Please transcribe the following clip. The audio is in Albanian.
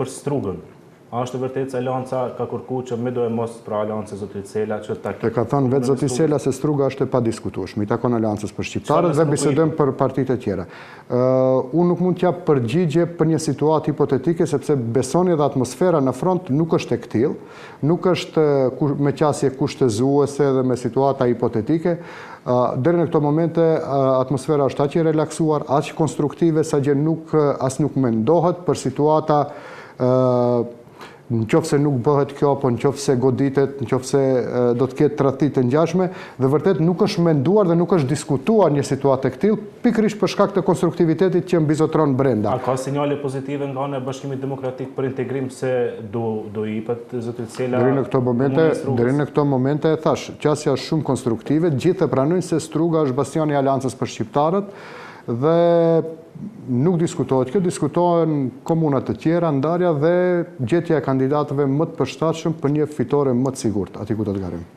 për Strugën. A është vërtet se Alianca ka kërkuar që me do e mos pra Alianca Zotri Cela që ta e ka thënë vetë Zotri Cela se Struga është e padiskutueshme. I takon Aliancës për shqiptarët dhe bisedojmë për partitë e tjera. Unë nuk mund t'jap përgjigje për një situatë hipotetike sepse besoni dhe atmosfera në front nuk është e këtill, nuk është me qasje kushtëzuese dhe me situata hipotetike. Deri në këto momente atmosfera është aq e relaksuar, aq konstruktive sa gjë as nuk mendohet për situata në qoftë se nuk bëhet kjo, po në qoftë se goditet, në qoftë se do të ketë tradhti të ngjashme, dhe vërtet nuk është menduar dhe nuk është diskutuar një situatë e këtillë, pikërisht për shkak të konstruktivitetit që mbizotron brenda. A ka sinjale pozitive nga ana e Bashkimit Demokratik për integrim se do i jepet Zotri Cela? Deri në këto momente e thash, qasja është shumë konstruktive, gjithë e pranojnë se Struga është bastioni i Aleancës për shqiptarët dhe nuk diskutohet kjo, diskutohen komunat të tjera, ndarja dhe gjetja e kandidatëve më të përshtatshëm për një fitore më të sigurt, aty ku do të arrijmë.